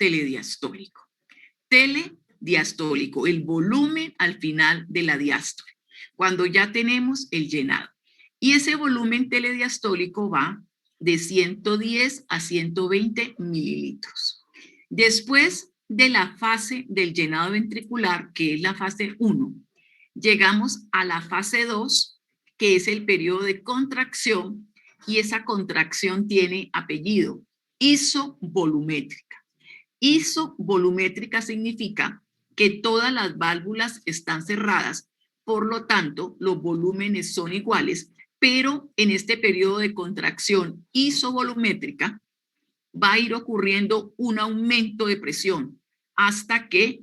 telediastólico. Telediastólico, el volumen al final de la diástole, cuando ya tenemos el llenado. Y ese volumen telediastólico va de 110 a 120 mililitros. Después de la fase del llenado ventricular, que es la fase 1, llegamos a la fase 2, que es el periodo de contracción, y esa contracción tiene apellido, isovolumétrica. Isovolumétrica significa que todas las válvulas están cerradas, por lo tanto, los volúmenes son iguales, pero en este periodo de contracción isovolumétrica va a ir ocurriendo un aumento de presión hasta que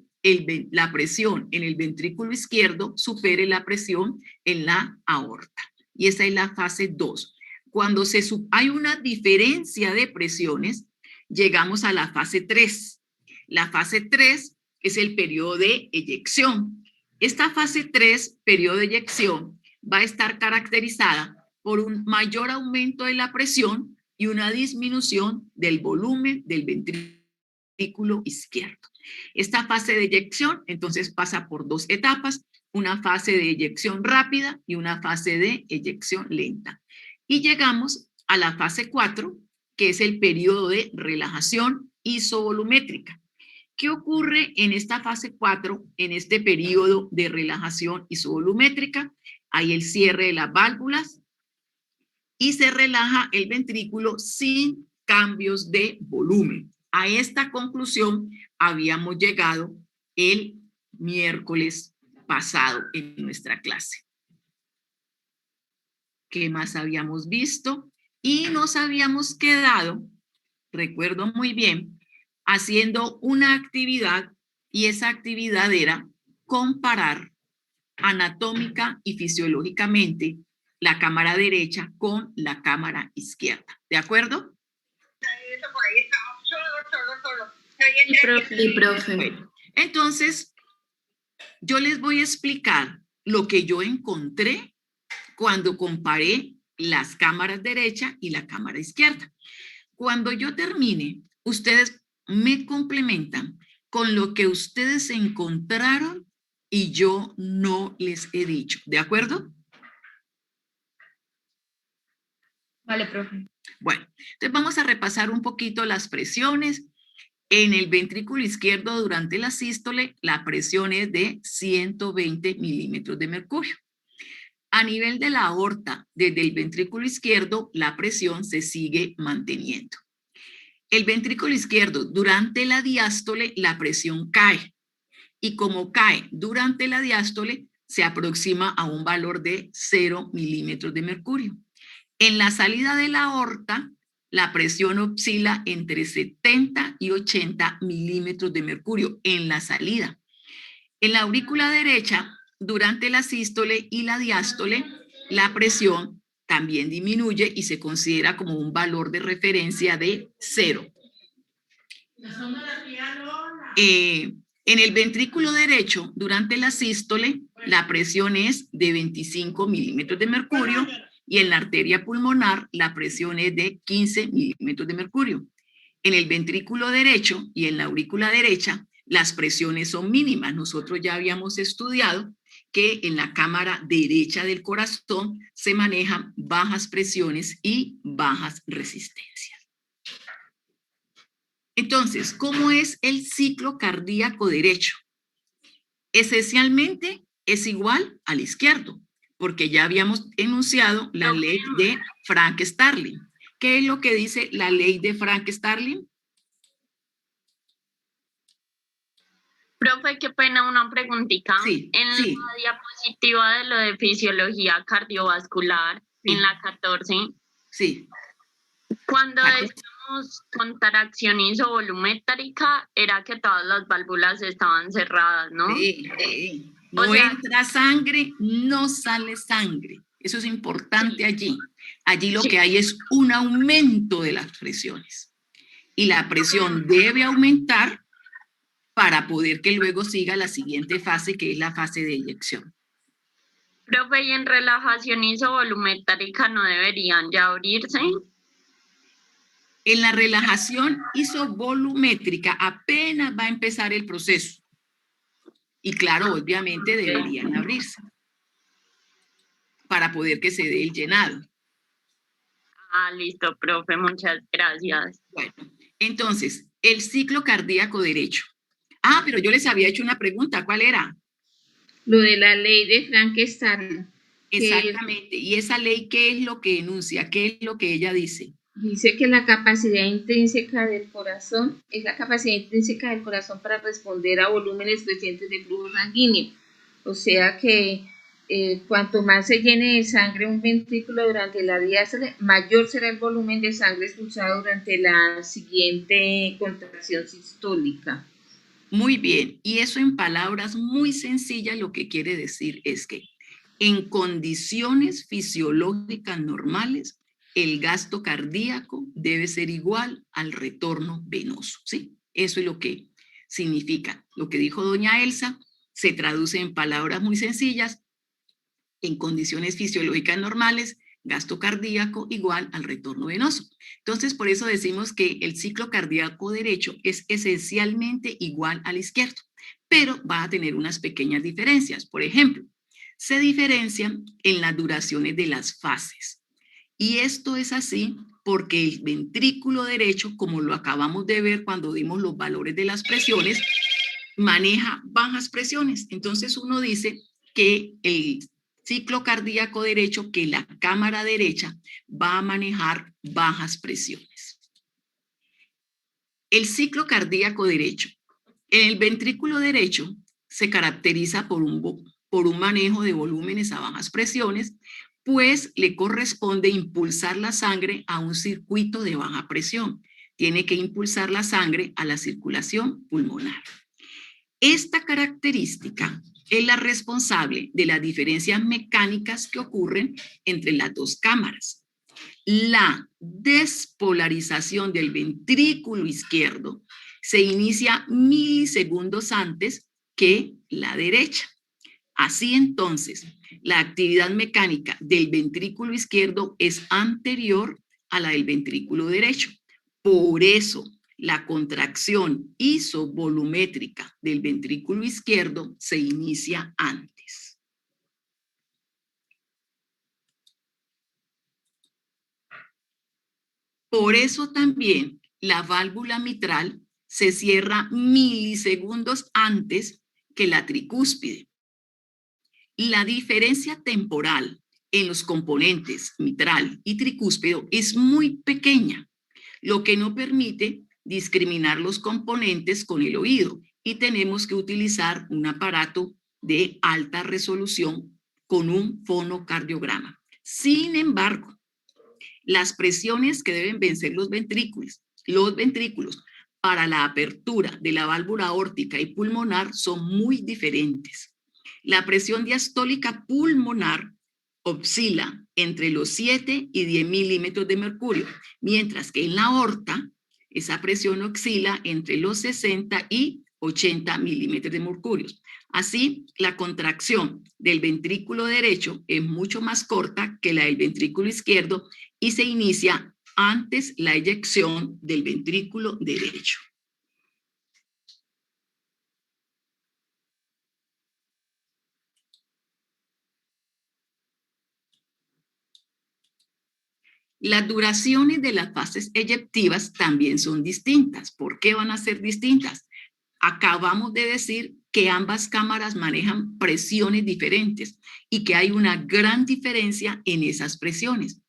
la presión en el ventrículo izquierdo supere la presión en la aorta. Y esa es la fase 2. Cuando hay una diferencia de presiones, llegamos a la fase 3. La fase 3 es el periodo de eyección. Esta fase 3, periodo de eyección, va a estar caracterizada por un mayor aumento de la presión y una disminución del volumen del ventrículo izquierdo. Esta fase de eyección, entonces, pasa por dos etapas, una fase de eyección rápida y una fase de eyección lenta. Y llegamos a la fase 4, que es el periodo de relajación isovolumétrica. ¿Qué ocurre en esta fase 4, en este periodo de relajación isovolumétrica? Hay el cierre de las válvulas y se relaja el ventrículo sin cambios de volumen. A esta conclusión habíamos llegado el miércoles pasado en nuestra clase. ¿Qué más habíamos visto? Y nos habíamos quedado, recuerdo muy bien, haciendo una actividad, y esa actividad era comparar anatómica y fisiológicamente la cámara derecha con la cámara izquierda. ¿De acuerdo? Sí, profe. Bueno, entonces, yo les voy a explicar lo que yo encontré cuando comparé las cámaras derecha y la cámara izquierda. Cuando yo termine, ustedes me complementan con lo que ustedes encontraron y yo no les he dicho. ¿De acuerdo? Vale, profe. Bueno, entonces vamos a repasar un poquito las presiones. En el ventrículo izquierdo durante la sístole, la presión es de 120 milímetros de mercurio. A nivel de la aorta, desde el ventrículo izquierdo, la presión se sigue manteniendo. El ventrículo izquierdo, durante la diástole, la presión cae. Y como cae durante la diástole, se aproxima a un valor de 0 milímetros de mercurio. En la salida de la aorta, la presión oscila entre 70 y 80 milímetros de mercurio en la salida. En la aurícula derecha, durante la sístole y la diástole, la presión también disminuye y se considera como un valor de referencia de 0. En el ventrículo derecho, durante la sístole, la presión es de 25 milímetros de mercurio y en la arteria pulmonar la presión es de 15 milímetros de mercurio. En el ventrículo derecho y en la aurícula derecha, las presiones son mínimas. Nosotros ya habíamos estudiado que en la cámara derecha del corazón se manejan bajas presiones y bajas resistencias. Entonces, ¿cómo es el ciclo cardíaco derecho? Esencialmente es igual al izquierdo, porque ya habíamos enunciado la ley de Frank-Starling. ¿Qué es lo que dice la ley de Frank-Starling? Profe, qué pena, una preguntita. Sí, en sí. la diapositiva de lo de fisiología cardiovascular, Sí. en la 14, Sí. cuando decíamos contracción isovolumétrica, era que todas las válvulas estaban cerradas, ¿no? Sí. No entra sangre, no sale sangre. Eso es importante allí. Allí lo que hay es un aumento de las presiones. Y la presión debe aumentar para poder que luego siga la siguiente fase, que es la fase de eyección. Profe, ¿y en relajación isovolumétrica no deberían ya abrirse? En la relajación isovolumétrica apenas va a empezar el proceso. Y claro, obviamente deberían abrirse para poder que se dé el llenado. Ah, listo, profe, muchas gracias. Bueno, entonces, el ciclo cardíaco derecho. Ah, pero yo les había hecho una pregunta, ¿cuál era? Lo de la ley de Frankenstein. Exactamente, y esa ley, ¿qué es lo que enuncia? ¿Qué es lo que ella dice? Dice que la capacidad intrínseca del corazón es la capacidad intrínseca del corazón para responder a volúmenes crecientes de flujo sanguíneo. O sea que cuanto más se llene de sangre un ventrículo durante la diástole, mayor será el volumen de sangre expulsado durante la siguiente contracción sistólica. Muy bien, y eso en palabras muy sencillas lo que quiere decir es que en condiciones fisiológicas normales, el gasto cardíaco debe ser igual al retorno venoso, ¿sí? Eso es lo que significa. Lo que dijo doña Elsa se traduce en palabras muy sencillas. En condiciones fisiológicas normales, gasto cardíaco igual al retorno venoso. Entonces, por eso decimos que el ciclo cardíaco derecho es esencialmente igual al izquierdo, pero va a tener unas pequeñas diferencias. Por ejemplo, se diferencian en las duraciones de las fases. Y esto es así porque el ventrículo derecho, como lo acabamos de ver cuando dimos los valores de las presiones, maneja bajas presiones. Entonces uno dice que el ciclo cardíaco derecho, que la cámara derecha va a manejar bajas presiones. El ciclo cardíaco derecho. En el ventrículo derecho se caracteriza por un manejo de volúmenes a bajas presiones, pues le corresponde impulsar la sangre a un circuito de baja presión. Tiene que impulsar la sangre a la circulación pulmonar. Esta característica es la responsable de las diferencias mecánicas que ocurren entre las dos cámaras. La despolarización del ventrículo izquierdo se inicia milisegundos antes que la derecha. Así entonces, la actividad mecánica del ventrículo izquierdo es anterior a la del ventrículo derecho. Por eso, la contracción isovolumétrica del ventrículo izquierdo se inicia antes. Por eso también la válvula mitral se cierra milisegundos antes que la tricúspide. La diferencia temporal en los componentes mitral y tricúspido es muy pequeña, lo que no permite discriminar los componentes con el oído, y tenemos que utilizar un aparato de alta resolución con un fonocardiograma. Sin embargo, las presiones que deben vencer los ventrículos para la apertura de la válvula aórtica y pulmonar son muy diferentes. La presión diastólica pulmonar oscila entre los 7 y 10 milímetros de mercurio, mientras que en la aorta esa presión oscila entre los 60 y 80 milímetros de mercurio. Así, la contracción del ventrículo derecho es mucho más corta que la del ventrículo izquierdo y se inicia antes la eyección del ventrículo derecho. Las duraciones de las fases eyectivas también son distintas. ¿Por qué van a ser distintas? Acabamos de decir que ambas cámaras manejan presiones diferentes y que hay una gran diferencia en esas presiones.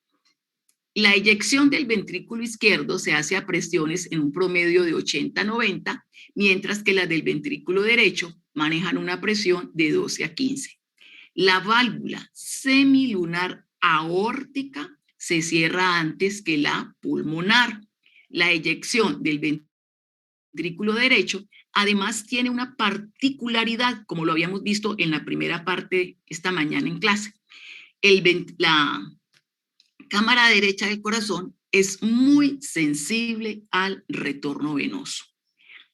La eyección del ventrículo izquierdo se hace a presiones en un promedio de 80-90, mientras que las del ventrículo derecho manejan una presión de 12 a 15. La válvula semilunar aórtica se cierra antes que la pulmonar. La eyección del ventrículo derecho además tiene una particularidad, como lo habíamos visto en la primera parte esta mañana en clase. La cámara derecha del corazón es muy sensible al retorno venoso.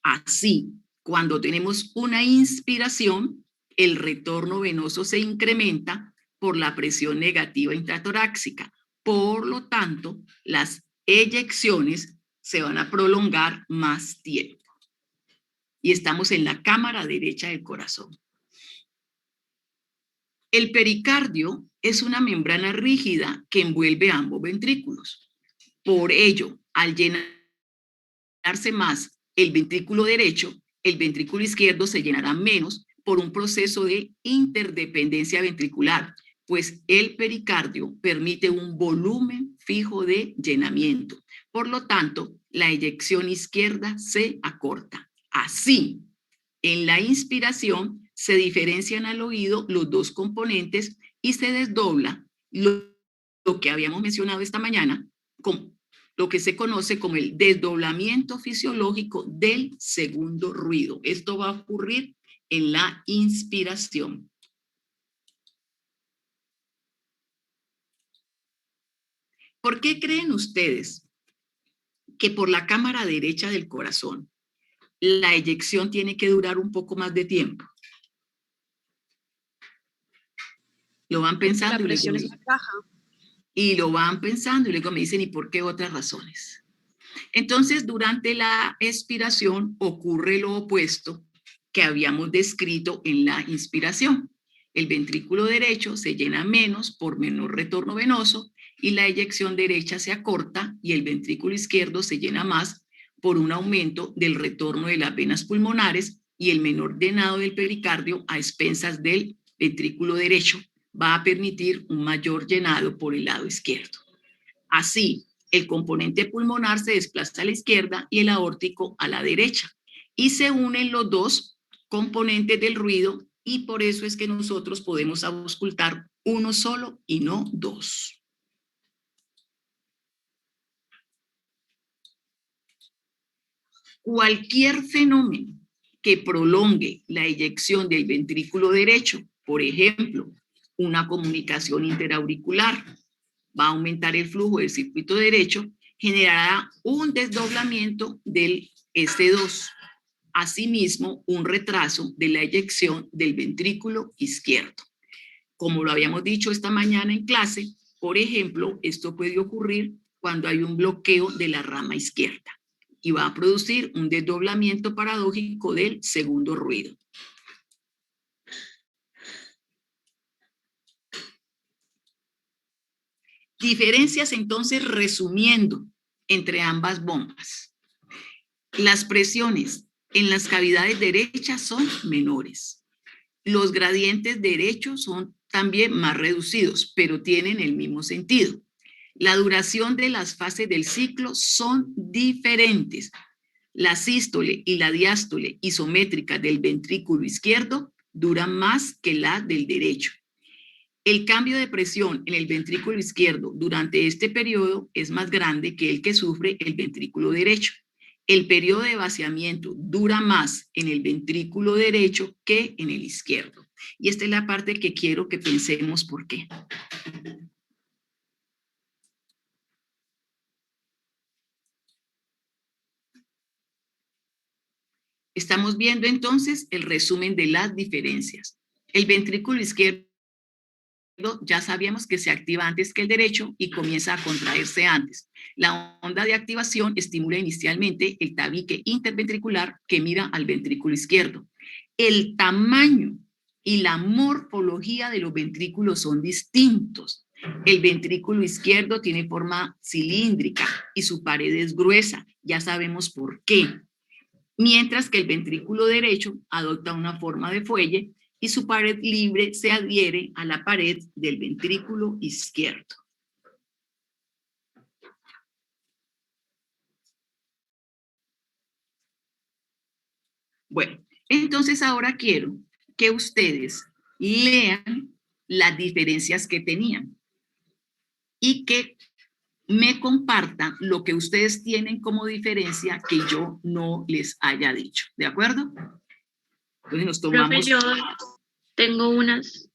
Así, cuando tenemos una inspiración, el retorno venoso se incrementa por la presión negativa intratorácica. Por lo tanto, las eyecciones se van a prolongar más tiempo. Y estamos en la cámara derecha del corazón. El pericardio es una membrana rígida que envuelve ambos ventrículos. Por ello, al llenarse más el ventrículo derecho, el ventrículo izquierdo se llenará menos por un proceso de interdependencia ventricular, pues el pericardio permite un volumen fijo de llenamiento. Por lo tanto, la eyección izquierda se acorta. Así, en la inspiración se diferencian al oído los dos componentes y se desdobla lo que habíamos mencionado esta mañana, con lo que se conoce como el desdoblamiento fisiológico del segundo ruido. Esto va a ocurrir en la inspiración. ¿Por qué creen ustedes que por la cámara derecha del corazón la eyección tiene que durar un poco más de tiempo? Lo van pensando. La presión es más baja. Y lo van pensando y luego me dicen, ¿y por qué otras razones? Entonces, durante la expiración ocurre lo opuesto que habíamos descrito en la inspiración. El ventrículo derecho se llena menos por menor retorno venoso y la eyección derecha se acorta y el ventrículo izquierdo se llena más por un aumento del retorno de las venas pulmonares y el menor llenado del pericardio a expensas del ventrículo derecho va a permitir un mayor llenado por el lado izquierdo. Así, el componente pulmonar se desplaza a la izquierda y el aórtico a la derecha y se unen los dos componentes del ruido y por eso es que nosotros podemos auscultar uno solo y no dos. Cualquier fenómeno que prolongue la eyección del ventrículo derecho, por ejemplo, una comunicación interauricular, va a aumentar el flujo del circuito derecho, generará un desdoblamiento del S2. Asimismo, un retraso de la eyección del ventrículo izquierdo. Como lo habíamos dicho esta mañana en clase, por ejemplo, esto puede ocurrir cuando hay un bloqueo de la rama izquierda y va a producir un desdoblamiento paradójico del segundo ruido. Diferencias entonces, resumiendo, entre ambas bombas. Las presiones en las cavidades derechas son menores. Los gradientes derechos son también más reducidos, pero tienen el mismo sentido. La duración de las fases del ciclo son diferentes. La sístole y la diástole isométrica del ventrículo izquierdo duran más que la del derecho. El cambio de presión en el ventrículo izquierdo durante este periodo es más grande que el que sufre el ventrículo derecho. El periodo de vaciamiento dura más en el ventrículo derecho que en el izquierdo. Y esta es la parte que quiero que pensemos por qué. Estamos viendo entonces el resumen de las diferencias. El ventrículo izquierdo ya sabíamos que se activa antes que el derecho y comienza a contraerse antes. La onda de activación estimula inicialmente el tabique interventricular que mira al ventrículo izquierdo. El tamaño y la morfología de los ventrículos son distintos. El ventrículo izquierdo tiene forma cilíndrica y su pared es gruesa. Ya sabemos por qué. Mientras que el ventrículo derecho adopta una forma de fuelle y su pared libre se adhiere a la pared del ventrículo izquierdo. Bueno, entonces ahora quiero que ustedes lean las diferencias que tenían y que me compartan lo que ustedes tienen como diferencia que yo no les haya dicho. ¿De acuerdo? Entonces nos tomamos... Profe, yo tengo unas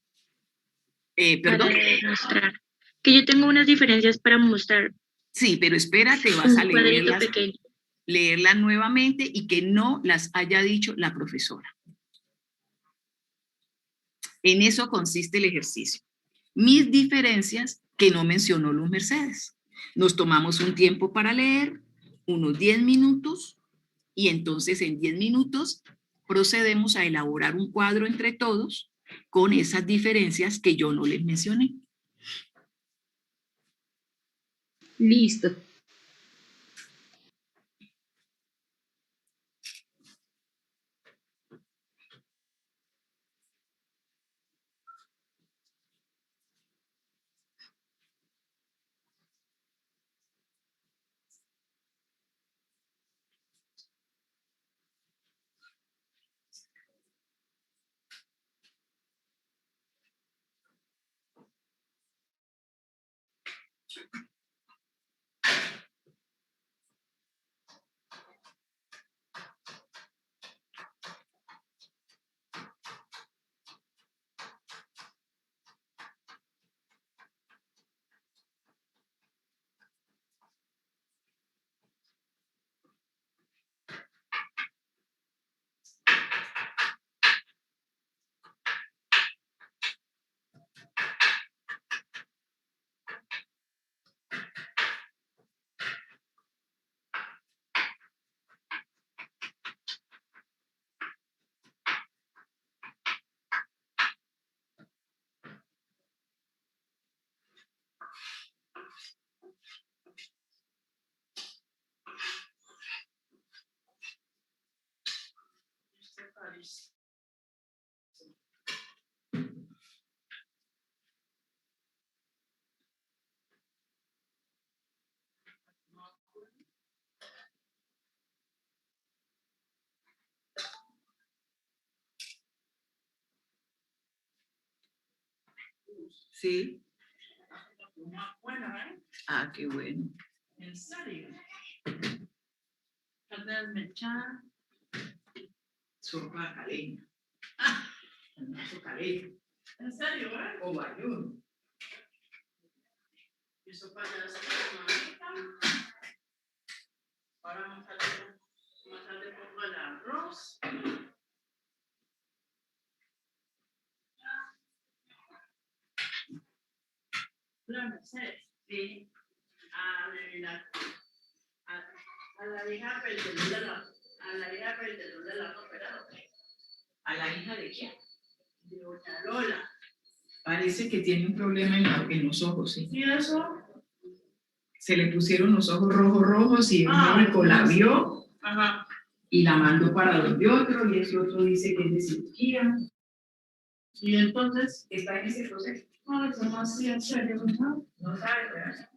¿Perdón? para mostrar. Que yo tengo unas diferencias para mostrar. Sí, pero espérate, vas a Un cuadrito pequeño. leerlas nuevamente y que no las haya dicho la profesora. En eso consiste el ejercicio. Mis diferencias que no mencionó Luz Mercedes. Nos tomamos un tiempo para leer unos 10 minutos y entonces en 10 minutos procedemos a elaborar un cuadro entre todos con esas diferencias que yo no les mencioné. Listo. Sí. Ah, qué bueno. ¿En serio? Carne desmechada. Sopa caleña. Sopa caleña. ¿En serio, eh? O bayún. Y sopa de la mamita. Ahora más tarde pongo el arroz. La Mercedes. Sí. A la hija perdedor de la ópera. ¿A la hija de quién? De doña Lola. Parece que tiene un problema en los ojos, ¿sí? ¿Sí eso? Se le pusieron los ojos rojos y el médico la vio Ajá. y la mandó para donde otro y ese otro dice que es de cirugía. Y entonces, Está en ese proceso. no, eso no así en serio, ¿no? No sabe, ¿verdad?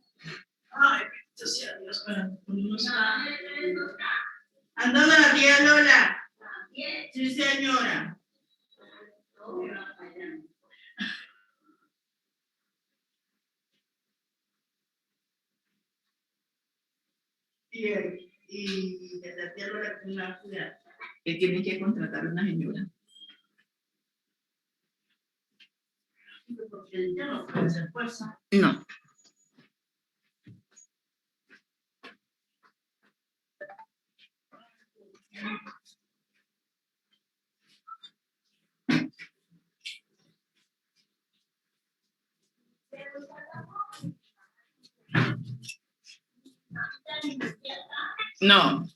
Ay, bendito sea Dios, para uno está. ¿Anda la tía Lola? Sí, señora. Y de la tía Lola con una ciudad. Que tiene que contratar una señora. Porque ya no puede hacer fuerza. No. No.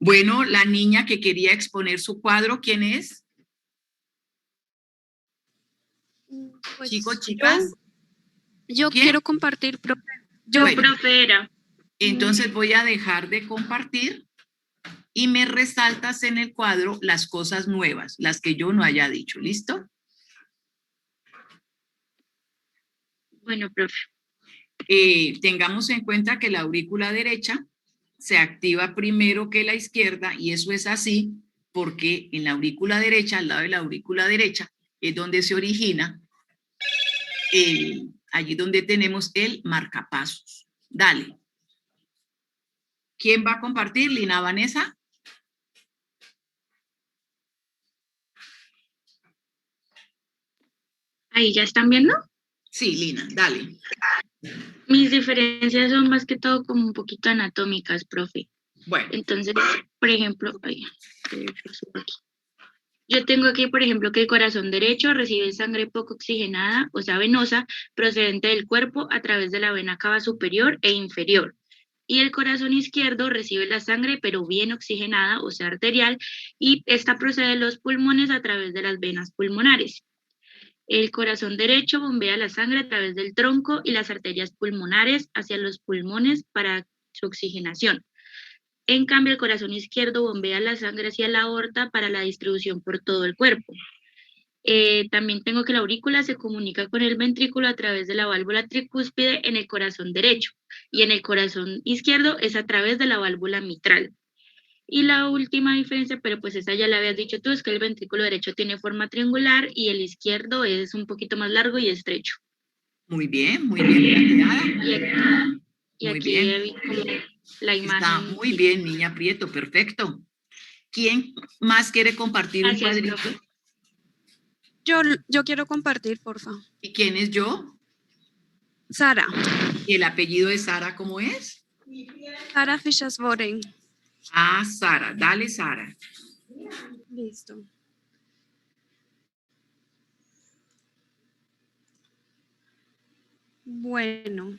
Bueno, la niña que quería exponer su cuadro, ¿quién es? Pues Chicos, chicas. yo ¿Quién? quiero compartir, profe. Yo, Bueno. profe, era. Entonces voy a dejar de compartir y me resaltas en el cuadro las cosas nuevas, las que yo no haya dicho. ¿Listo? Bueno, profe. Tengamos en cuenta que la aurícula derecha se activa primero que la izquierda y eso es así porque en la aurícula derecha, al lado de la aurícula derecha, es donde se origina, allí donde tenemos el marcapasos. Dale. ¿Quién va a compartir? Lina, Vanessa. Ahí ya están viendo. Sí, Lina, dale. Mis diferencias son más que todo como un poquito anatómicas, profe. Bueno, Entonces, por ejemplo, yo tengo aquí, por ejemplo, que el corazón derecho recibe sangre poco oxigenada, o sea, venosa, procedente del cuerpo a través de la vena cava superior e inferior. Y el corazón izquierdo recibe la sangre, pero bien oxigenada, o sea, arterial, y esta procede de los pulmones a través de las venas pulmonares. El corazón derecho bombea la sangre a través del tronco y las arterias pulmonares hacia los pulmones para su oxigenación. En cambio, el corazón izquierdo bombea la sangre hacia la aorta para la distribución por todo el cuerpo. También tengo que la aurícula se comunica con el ventrículo a través de la válvula tricúspide en el corazón derecho y en el corazón izquierdo es a través de la válvula mitral. Y la última diferencia, pero pues esa ya la habías dicho tú, es que el ventrículo derecho tiene forma triangular y el izquierdo es un poquito más largo y estrecho. muy bien planteada. Y Muy aquí bien. vi como la imagen. Está muy bien, niña Prieto, perfecto. ¿Quién más quiere compartir un Gracias, cuadrito? profe. Yo quiero compartir, porfa. ¿Y quién es yo? Sara. ¿Y el apellido de Sara cómo es? Sara Fischasboden. Ah, Sara, dale Sara. Listo. Bueno,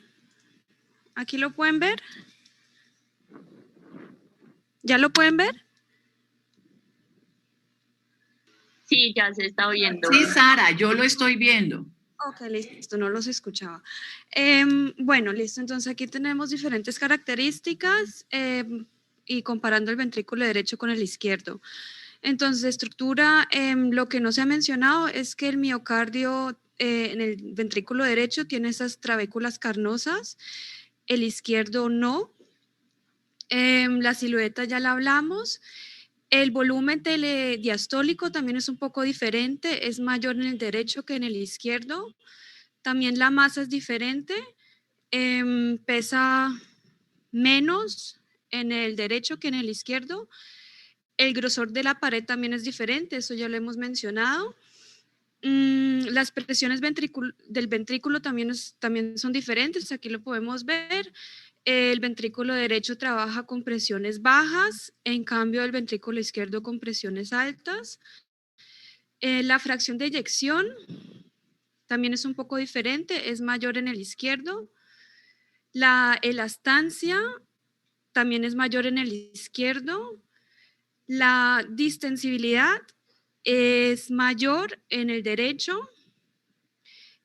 aquí lo pueden ver. ¿Ya lo pueden ver? Sí, ya se está oyendo. Sí, Sara, yo lo estoy viendo. Ok, listo, no los escuchaba. Bueno, listo, entonces aquí tenemos diferentes características y comparando el ventrículo derecho con el izquierdo. Entonces, estructura, lo que no se ha mencionado es que el miocardio en el ventrículo derecho tiene esas trabéculas carnosas, el izquierdo no. La silueta ya la hablamos. El volumen telediastólico también es un poco diferente, es mayor en el derecho que en el izquierdo. También la masa es diferente, pesa menos en el derecho que en el izquierdo. El grosor de la pared también es diferente, eso ya lo hemos mencionado. Las presiones del ventrículo también son diferentes, aquí lo podemos ver. El ventrículo derecho trabaja con presiones bajas, en cambio el ventrículo izquierdo con presiones altas. La fracción de eyección también es un poco diferente, es mayor en el izquierdo. La elastancia también es mayor en el izquierdo. La distensibilidad es mayor en el derecho.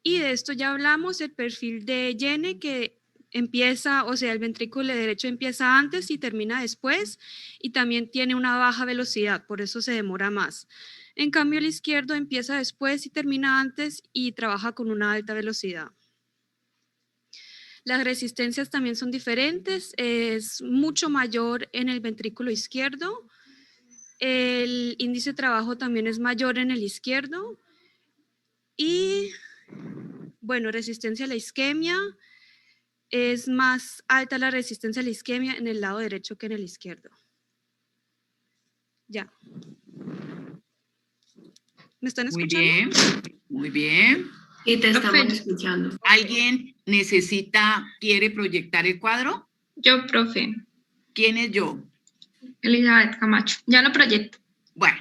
Y de esto ya hablamos, el perfil de Yene que empieza, o sea, el ventrículo derecho empieza antes y termina después y también tiene una baja velocidad, por eso se demora más. En cambio, el izquierdo empieza después y termina antes y trabaja con una alta velocidad. Las resistencias también son diferentes, es mucho mayor en el ventrículo izquierdo. El índice de trabajo también es mayor en el izquierdo. Y, bueno, resistencia a la isquemia. Es más alta la resistencia a la isquemia en el lado derecho que en el izquierdo. Ya. ¿Me están Muy escuchando? bien, muy bien. Y te estamos escuchando. ¿Alguien quiere proyectar el cuadro? Yo, profe, ¿Quién es yo? Elizabeth Camacho. Ya lo proyecto. Bueno.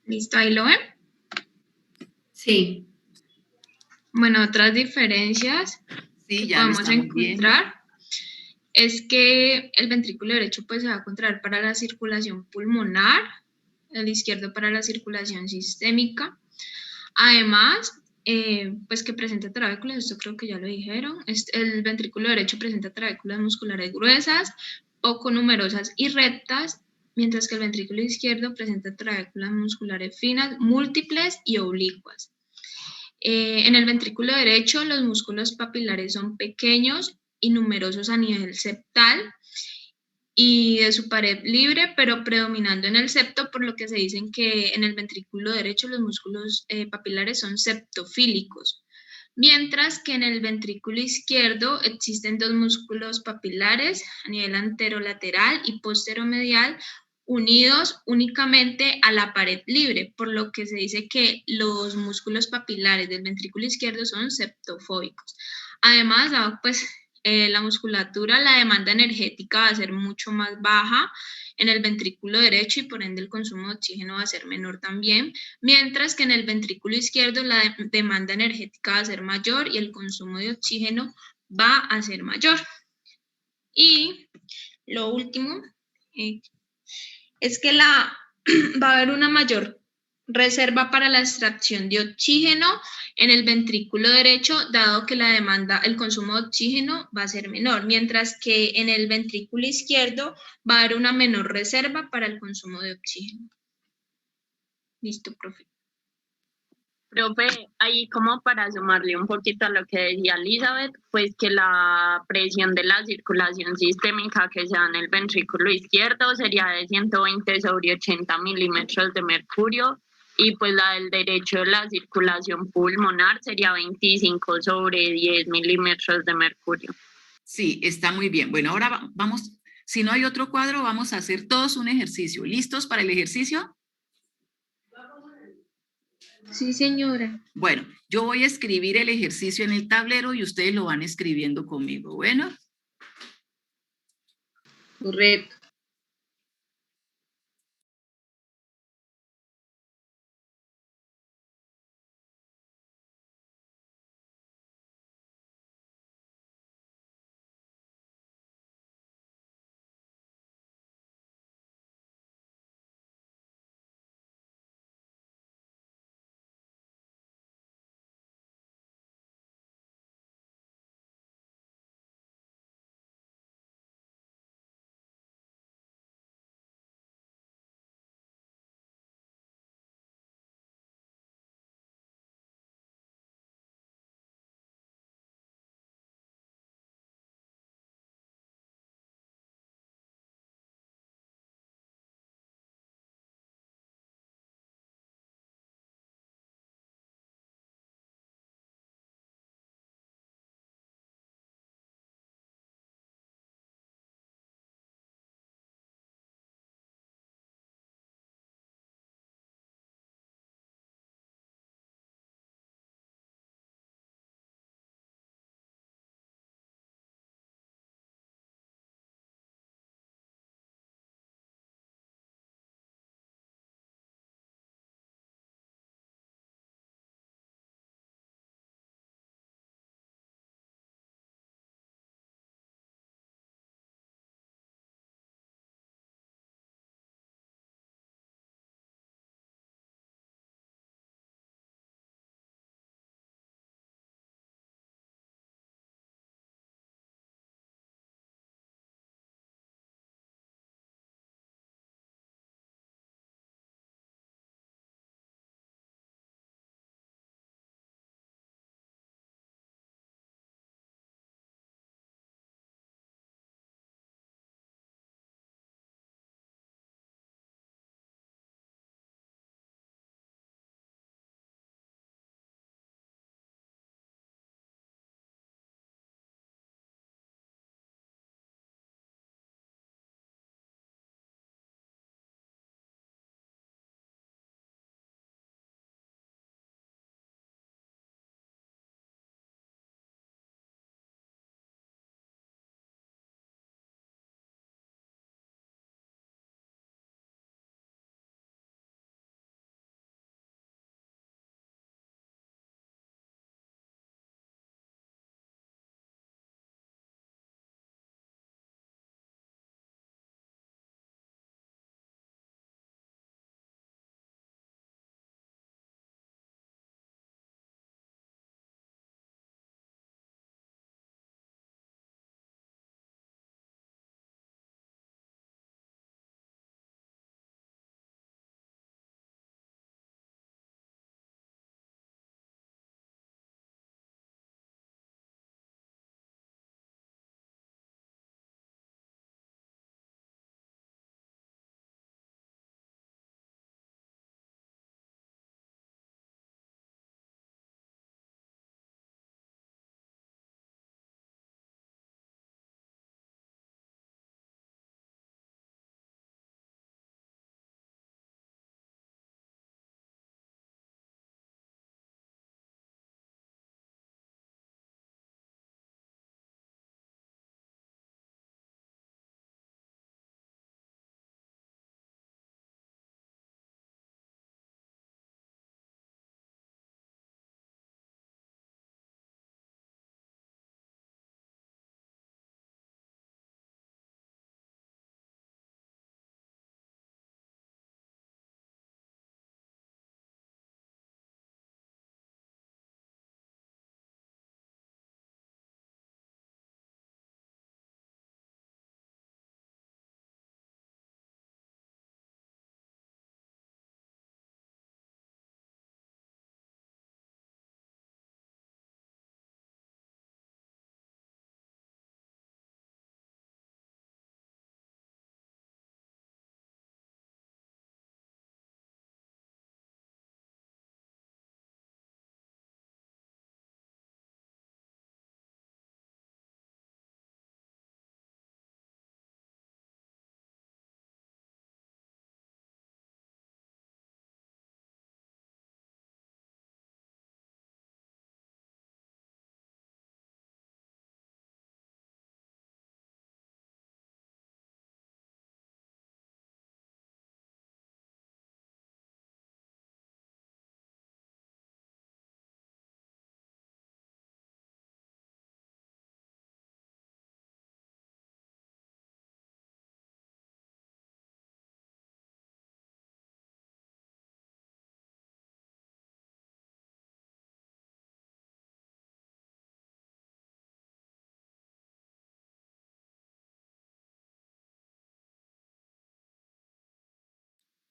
¿Listo? ¿Ahí lo ven? Sí. Bueno, otras diferencias Sí, que ya lo podemos estamos viendo. encontrar es que el ventrículo derecho pues se va a contraer para la circulación pulmonar, el izquierdo para la circulación sistémica. Además, pues que presenta trabéculas, esto creo que ya lo dijeron, el ventrículo derecho presenta trabéculas musculares gruesas, poco numerosas y rectas, mientras que el ventrículo izquierdo presenta trabéculas musculares finas, múltiples y oblicuas. En el ventrículo derecho los músculos papilares son pequeños y numerosos a nivel septal y de su pared libre, pero predominando en el septo, por lo que se dicen que en el ventrículo derecho los músculos papilares son septofílicos, mientras que en el ventrículo izquierdo existen dos músculos papilares a nivel anterolateral y posteromedial unidos únicamente a la pared libre, por lo que se dice que los músculos papilares del ventrículo izquierdo son septofóbicos. Además, pues la musculatura, la demanda energética va a ser mucho más baja en el ventrículo derecho y por ende el consumo de oxígeno va a ser menor también, mientras que en el ventrículo izquierdo la demanda energética va a ser mayor y el consumo de oxígeno va a ser mayor. Y lo último es que va a haber una mayor reserva para la extracción de oxígeno en el ventrículo derecho, dado que la demanda, el consumo de oxígeno va a ser menor, mientras que en el ventrículo izquierdo va a haber una menor reserva para el consumo de oxígeno. Listo, profe. Profe, ahí como para sumarle un poquito a lo que decía Elizabeth, pues que la presión de la circulación sistémica que se da en el ventrículo izquierdo sería de 120 sobre 80 milímetros de mercurio y pues la del derecho de la circulación pulmonar sería 25 sobre 10 milímetros de mercurio. Sí, está muy bien. Bueno, ahora vamos, si no hay otro cuadro, vamos a hacer todos un ejercicio. ¿Listos para el ejercicio? Sí, señora. Bueno, yo voy a escribir el ejercicio en el tablero y ustedes lo van escribiendo conmigo. Bueno. Correcto.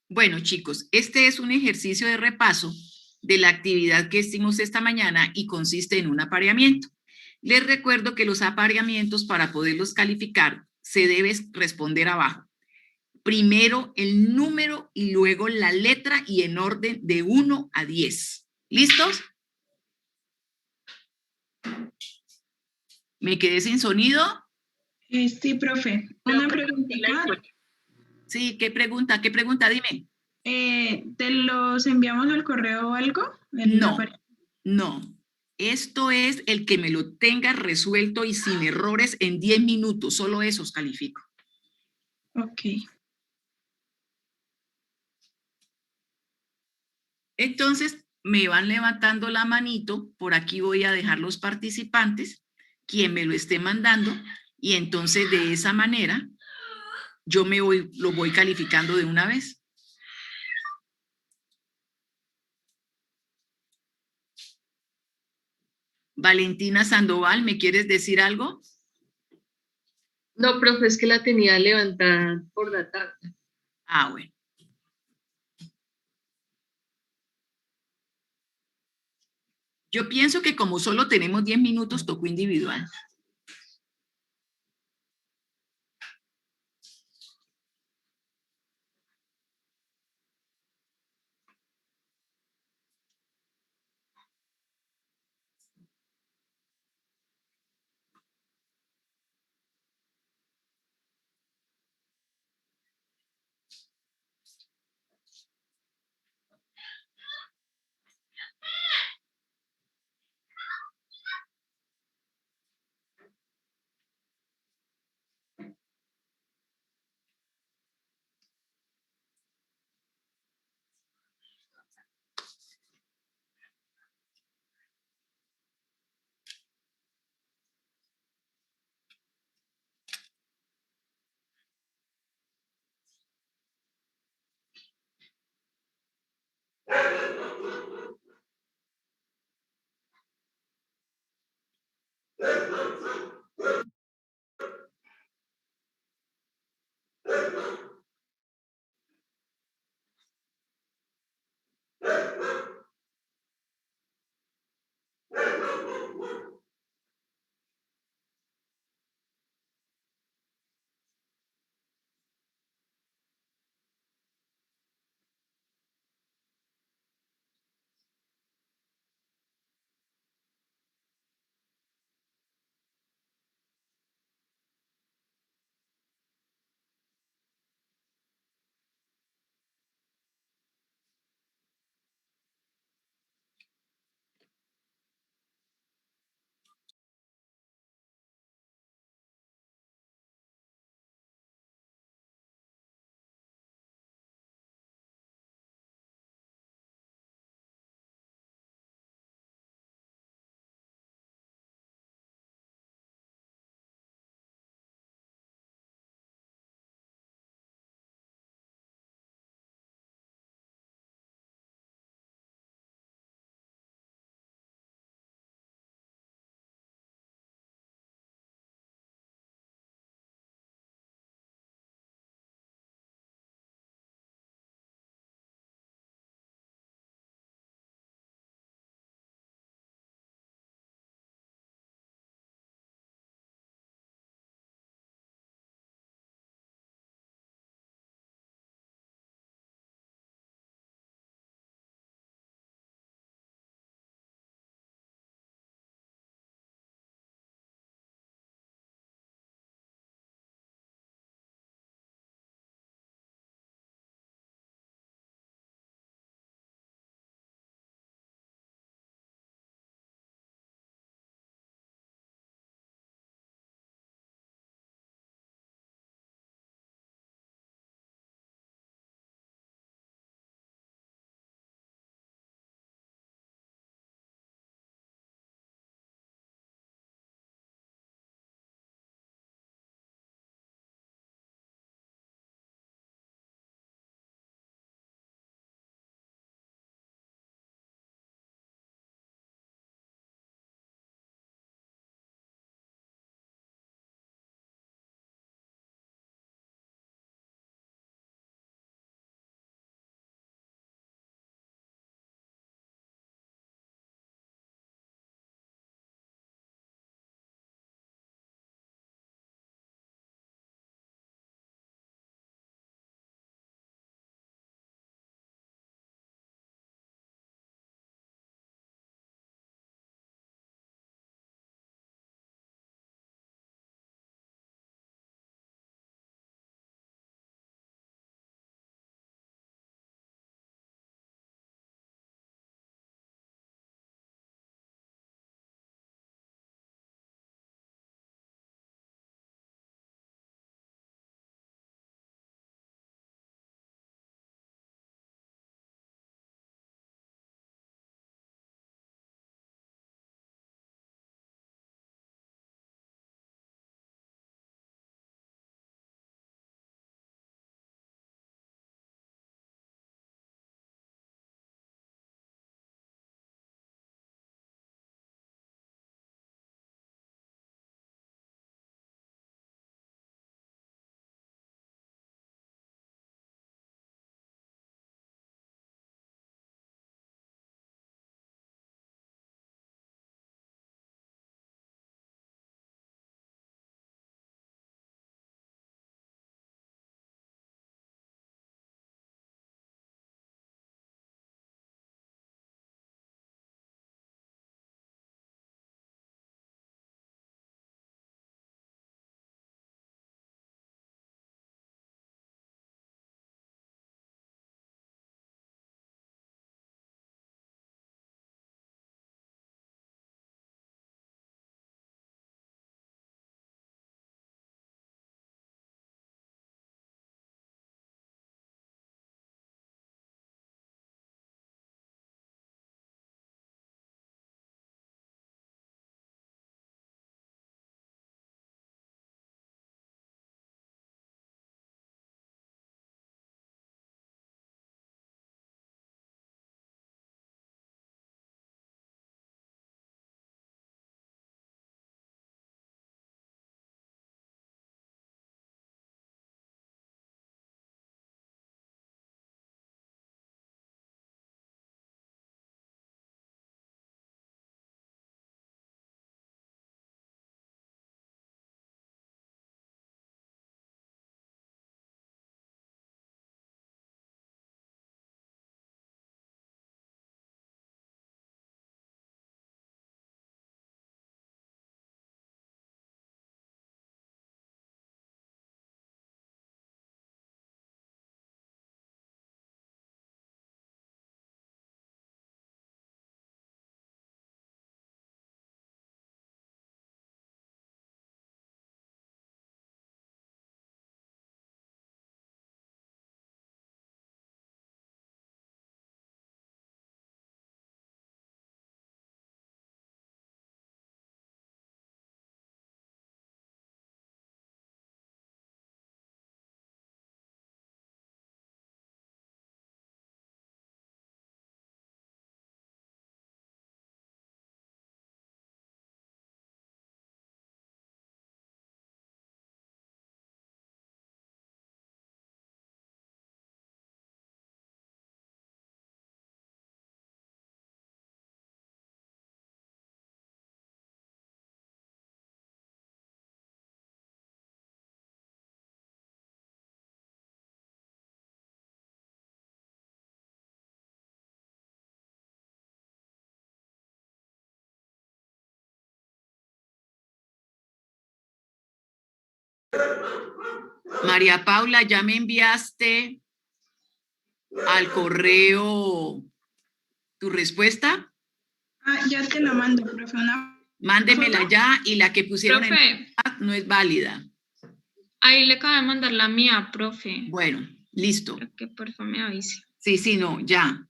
Bueno, chicos, este es un ejercicio de repaso de la actividad que hicimos esta mañana y consiste en un apareamiento. Les recuerdo que los apareamientos, para poderlos calificar, se debe responder abajo. Primero el número y luego la letra y en orden de 1 a 10. ¿Listos? ¿Me quedé sin sonido? Sí, profe. Una preguntita. Sí, ¿qué pregunta? ¿Qué pregunta? Dime. ¿Te los enviamos al correo o algo? No, no. Esto es el que me lo tenga resuelto y sin errores en 10 minutos. Solo esos califico. Ok. Entonces, me van levantando la manito. Por aquí voy a dejar los participantes, quien me lo esté mandando. Y entonces, de esa manera, yo lo voy calificando de una vez. Valentina Sandoval, ¿me quieres decir algo? No, profe, es que la tenía levantada por la tarde. Ah, bueno. Yo pienso que como solo tenemos 10 minutos, tocó individual. María Paula, ¿ya me enviaste al correo tu respuesta? Ya te la mando, profe. Mándemela ya y la que pusieron en Profe, el chat no es válida. ahí le acabo de mandar la mía, profe. Bueno, listo. Para que por favor me avise. Sí, no, ya.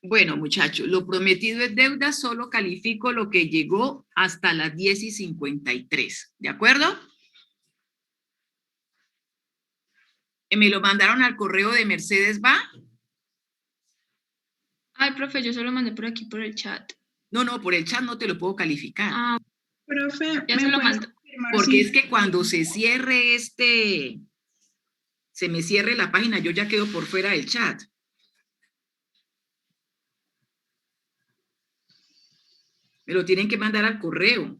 Bueno, muchachos, lo prometido es deuda, solo califico lo que llegó hasta las 10:53, ¿de acuerdo? Me lo mandaron al correo de Mercedes, ¿va? Ay, profe, yo se lo mandé por aquí por el chat. No, por el chat no te lo puedo calificar. Ah, profe, ya se lo mando. Porque es que cuando se cierre se me cierre la página, yo ya quedo por fuera del chat. Me lo tienen que mandar al correo.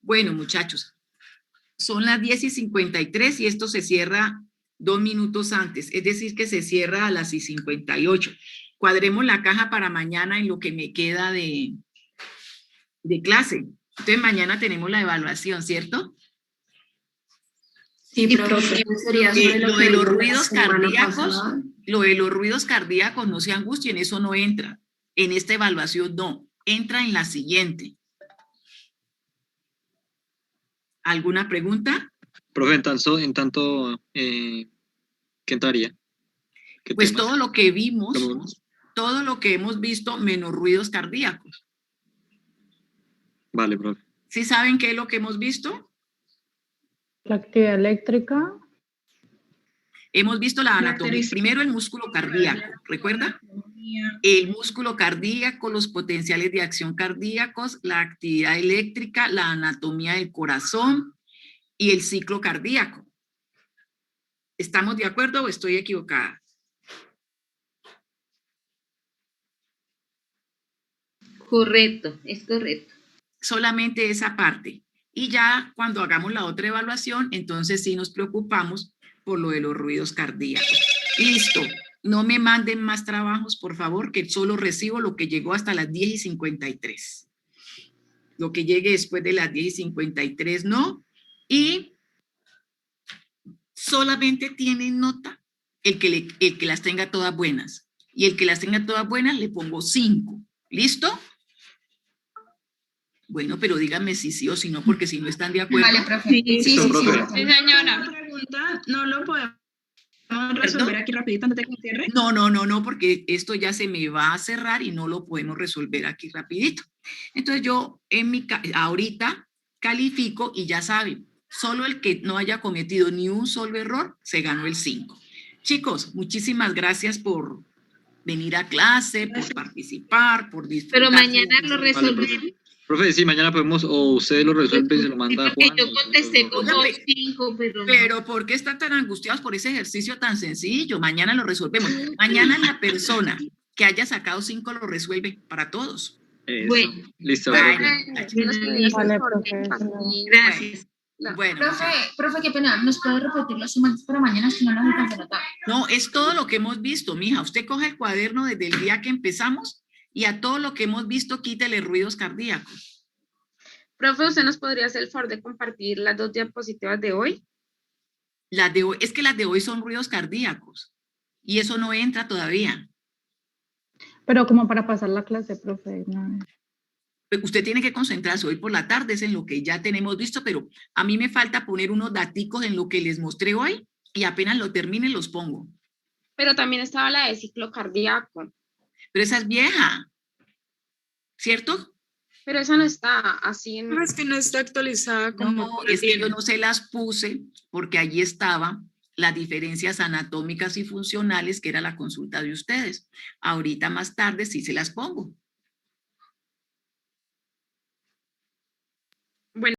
Bueno, muchachos, son las 10:53 y esto se cierra 2 minutos antes, es decir, que se cierra a las 10:58. Cuadremos la caja para mañana en lo que me queda de clase. Entonces, mañana tenemos la evaluación, ¿cierto? Sí, profe, sería sobre Lo de que los vimos la ruidos semana cardíacos, pasada. lo de los ruidos cardíacos, no se angustien, eso no entra. En esta evaluación no, entra en la siguiente. ¿Alguna pregunta? Profe, en tanto ¿qué entraría? ¿Qué Pues temas? todo lo que vimos, ¿Cómo? todo lo que hemos visto menos ruidos cardíacos. Vale, profe. ¿Sí saben qué es lo que hemos visto? La actividad eléctrica. Hemos visto la anatomía. Primero el músculo cardíaco, ¿recuerda? El músculo cardíaco, los potenciales de acción cardíacos, la actividad eléctrica, la anatomía del corazón y el ciclo cardíaco. ¿Estamos de acuerdo o estoy equivocada? Correcto, es correcto. Solamente esa parte. Y ya cuando hagamos la otra evaluación, entonces sí nos preocupamos por lo de los ruidos cardíacos. Listo. No me manden más trabajos, por favor, que solo recibo lo que llegó hasta las 10:53. Lo que llegue después de las 10:53, no. Y solamente tienen nota el que las tenga todas buenas. Y el que las tenga todas buenas le pongo 5. ¿Listo? Bueno, pero díganme si sí o si no, porque si no están de acuerdo. Vale, profe. Sí, profe. Sí, señora. Una pregunta, ¿no lo podemos resolver aquí rapidito antes de que cierre? No, porque esto ya se me va a cerrar y no lo podemos resolver aquí rapidito. Entonces yo ahorita califico y ya saben, solo el que no haya cometido ni un solo error se ganó el 5. Chicos, muchísimas gracias por venir a clase, por participar, por disfrutar. Pero mañana lo Vale, resolvemos. profe, sí, mañana podemos, o usted lo resuelve y se lo manda a Porque Juan. yo contesté con Oiga, 5, pero no. Pero ¿por qué están tan angustiados por ese ejercicio tan sencillo? Mañana lo resolvemos. Mañana la persona que haya sacado 5 lo resuelve para todos. Eso. Bueno. Listo, Vale. profe. Vale, profe. Gracias. Bueno, Profe, qué pena, ¿nos puede repetir los temas para mañana si no los alcanzo a notar? no, es todo lo que hemos visto, mija. Usted coge el cuaderno desde el día que empezamos y a todo lo que hemos visto quítele ruidos cardíacos. Profe, ¿usted nos podría hacer el favor de compartir las 2 diapositivas de hoy? Las de hoy, es que las de hoy son ruidos cardíacos y eso no entra todavía. Pero como para pasar la clase, profe. No. Usted tiene que concentrarse hoy por la tarde, es en lo que ya tenemos visto, pero a mí me falta poner unos daticos en lo que les mostré hoy y apenas lo termine los pongo. Pero también estaba la de ciclo cardíaco. Pero esa es vieja, ¿cierto? Pero esa no está así en... Pero es que no está actualizada como No, es que yo no se las puse porque allí estaban las diferencias anatómicas y funcionales, que era la consulta de ustedes. Ahorita más tarde sí se las pongo.